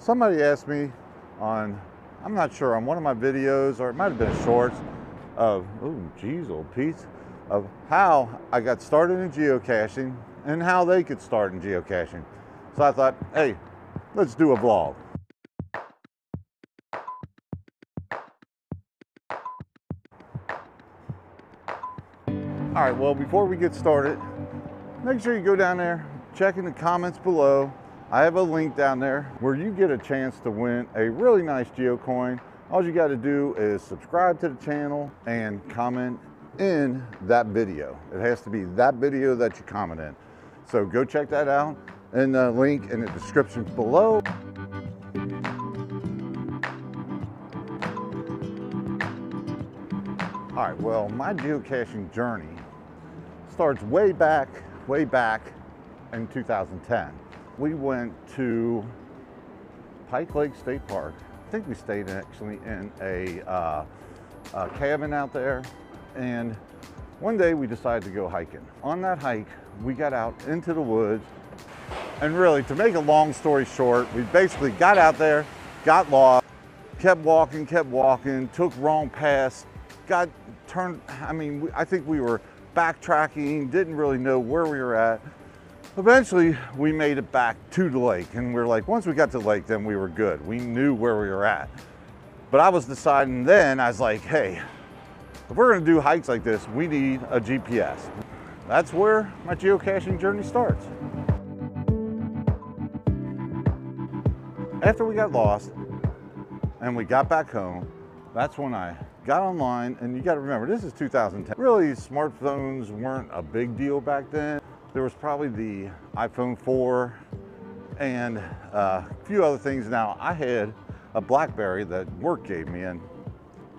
Somebody asked me on, I'm not sure, on one of my videos, or it might have been shorts, of, oh geez, old Pete, of how I got started in geocaching and how they could start in geocaching. So I thought, hey, let's do a vlog. All right, well, before we get started, make sure you go down there, check in the comments below. I have a link down there where you get a chance to win a really nice geocoin. All you got to do is subscribe to the channel and comment in that video. It has to be that video that you comment in. So go check that out, and the link in the description below. All right, well, my geocaching journey starts way back in 2010. We went to Pike Lake State Park. I think we stayed actually in a cabin out there. And one day we decided to go hiking. On that hike, we got out into the woods. And really, to make a long story short, we basically got out there, got lost, kept walking, took wrong paths, got turned, I think we were backtracking, didn't really know where we were at. Eventually, we made it back to the lake, and we were like, once we got to the lake, then we were good. We knew where we were at. But I was deciding then, I was like, hey, if we're gonna do hikes like this, we need a GPS. That's where my geocaching journey starts. After we got lost and we got back home, that's when I got online, and you gotta remember, this is 2010. Really, smartphones weren't a big deal back then. There was probably the iPhone 4 and a few other things. Now, I had a BlackBerry that work gave me, and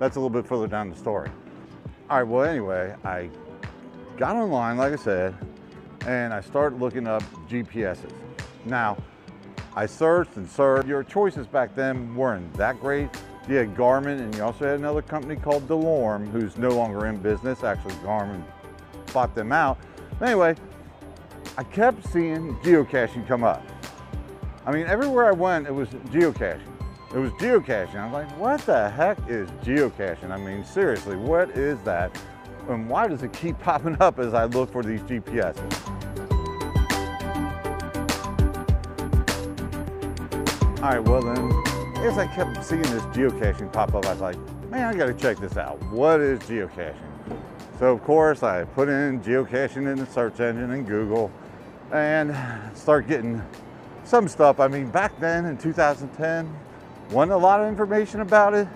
that's a little bit further down the story. All right, well, anyway, I got online, like I said, and I started looking up GPSs. Now, I searched and searched. Your choices back then weren't that great. You had Garmin, and you also had another company called DeLorme, who's no longer in business. Actually, Garmin bought them out. Anyway, I kept seeing geocaching come up. I mean, everywhere I went, it was geocaching. It was geocaching. I was like, what the heck is geocaching? I mean, seriously, what is that? And why does it keep popping up as I look for these GPSs? All right, well then, as I kept seeing this geocaching pop up, I was like, man, I gotta check this out. What is geocaching? So of course, I put in geocaching in the search engine in Google and start getting some stuff. I mean, back then in 2010, wasn't a lot of information about it,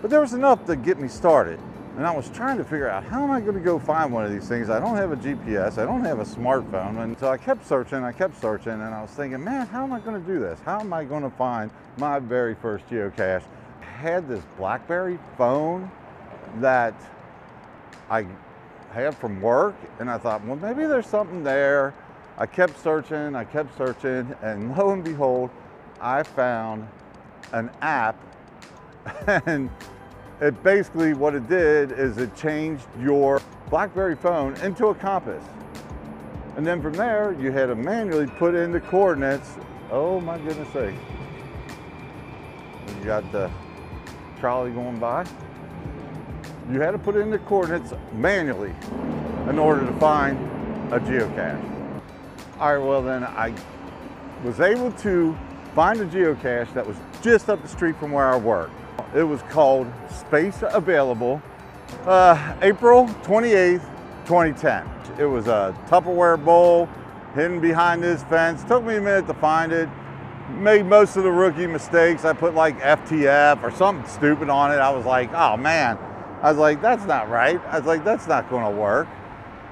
but there was enough to get me started. And I was trying to figure out, how am I gonna go find one of these things? I don't have a GPS, I don't have a smartphone. And so I kept searching, and I was thinking, man, how am I gonna do this? How am I gonna find my very first geocache? I had this BlackBerry phone that I had from work, and I thought, well, maybe there's something there. I kept searching, and lo and behold, I found an app, and it basically, what it did is it changed your BlackBerry phone into a compass. And then from there, you had to manually put in the coordinates. Oh my goodness sake. You got the trolley going by. You had to put in the coordinates manually in order to find a geocache. All right, well then I was able to find a geocache that was just up the street from where I work. It was called Space Available, April 28th, 2010. It was a Tupperware bowl hidden behind this fence. Took me a minute to find it. Made most of the rookie mistakes. I put like FTF or something stupid on it. I was like, oh man. I was like, that's not right. I was like, that's not gonna work.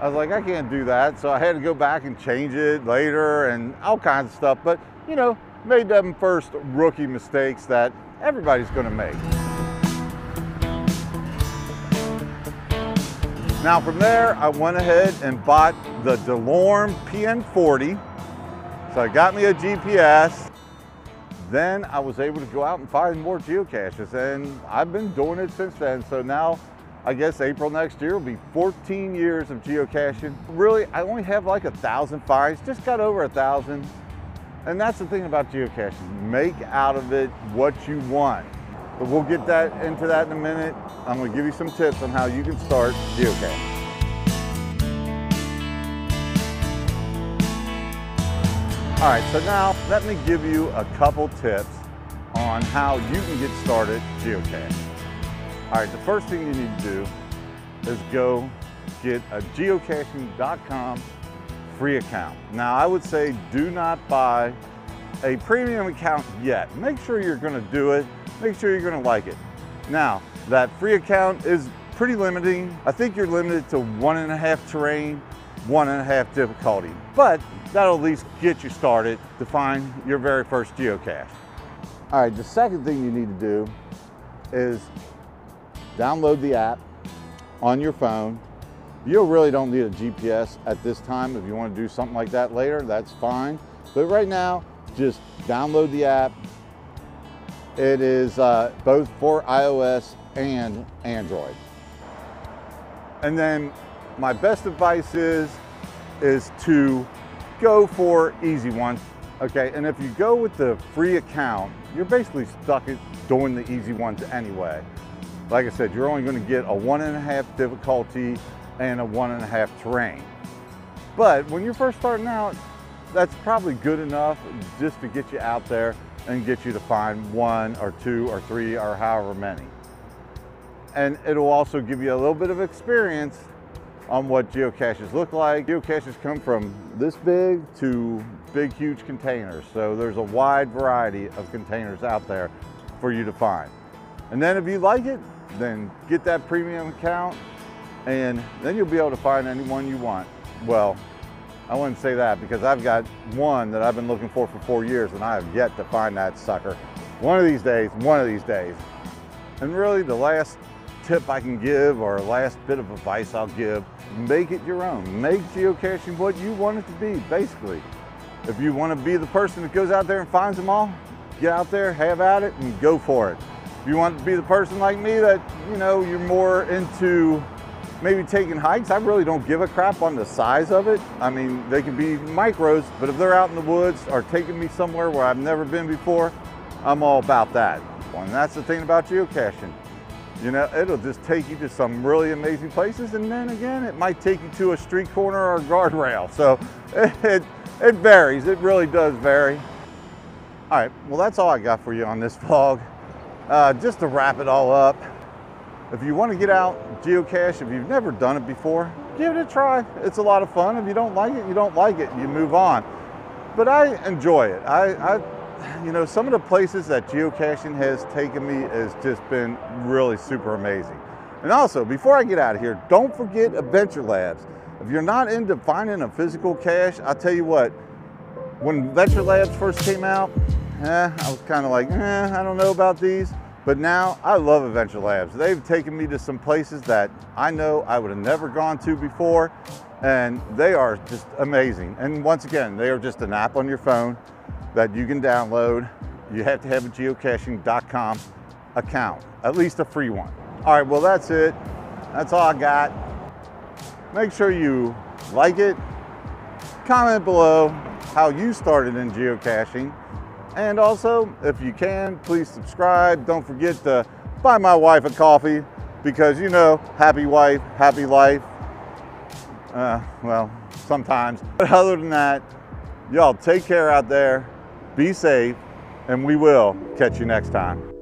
I was like, I can't do that. So I had to go back and change it later and all kinds of stuff. But, you know, made them first rookie mistakes that everybody's gonna make. Now from there, I went ahead and bought the DeLorme PN40. So I got me a GPS. Then I was able to go out and find more geocaches, and I've been doing it since then. So now, I guess April next year will be 14 years of geocaching. Really, I only have like 1,000 finds, just got over 1,000. And that's the thing about geocaching. Make out of it what you want. But we'll get into that in a minute. I'm going to give you some tips on how you can start geocaching. All right, so now let me give you a couple tips on how you can get started geocaching. All right, the first thing you need to do is go get a geocaching.com free account. Now, I would say do not buy a premium account yet. Make sure you're going to do it. Make sure you're going to like it. Now, that free account is pretty limiting. I think you're limited to 1.5 terrain, 1.5 difficulty, but that'll at least get you started to find your very first geocache. All right, the second thing you need to do is download the app on your phone. You really don't need a GPS at this time. If you want to do something like that later, that's fine. But right now, just download the app. It is both for iOS and Android. And then my best advice is to go for easy ones. Okay, and if you go with the free account, you're basically stuck at doing the easy ones anyway. Like I said, you're only going to get a 1.5 difficulty and a 1.5 terrain. But when you're first starting out, that's probably good enough just to get you out there and get you to find 1 or 2 or 3 or however many. And it'll also give you a little bit of experience on what geocaches look like. Geocaches come from this big to big, huge containers. So there's a wide variety of containers out there for you to find. And then if you like it, then get that premium account, and then you'll be able to find any one you want. Well, I wouldn't say that, because I've got one that I've been looking for 4 years, and I have yet to find that sucker. One of these days. And really the last tip I can give, or last bit of advice I'll give, make it your own. Make geocaching what you want it to be, basically. If you want to be the person that goes out there and finds them all, get out there, have at it, and go for it. If you want to be the person like me that, you know, you're more into maybe taking hikes, I really don't give a crap on the size of it. I mean, they can be micros, but if they're out in the woods or taking me somewhere where I've never been before, I'm all about that. And that's the thing about geocaching. You know, it'll just take you to some really amazing places, and then again, it might take you to a street corner or a guardrail. So it varies, it really does vary. All right, well, that's all I got for you on this vlog. Just to wrap it all up, if you want to get out, geocache, if you've never done it before, give it a try. It's a lot of fun. If you don't like it, you don't like it, you move on. But I enjoy it. You know, some of the places that geocaching has taken me has just been really super amazing. And also, before I get out of here, don't forget Adventure Labs. If you're not into finding a physical cache, I'll tell you what, when Adventure Labs first came out, I was kind of like, I don't know about these. But now I love Adventure Labs. They've taken me to some places that I know I would have never gone to before, and they are just amazing. And once again, they are just an app on your phone that you can download. You have to have a geocaching.com account, at least a free one. All right, well, that's it. That's all I got. Make sure you like it, comment below how you started in geocaching, and also, if you can, please subscribe. Don't forget to buy my wife a coffee, because, you know, happy wife, happy life. Well, sometimes. But other than that, y'all take care out there, be safe, and we will catch you next time.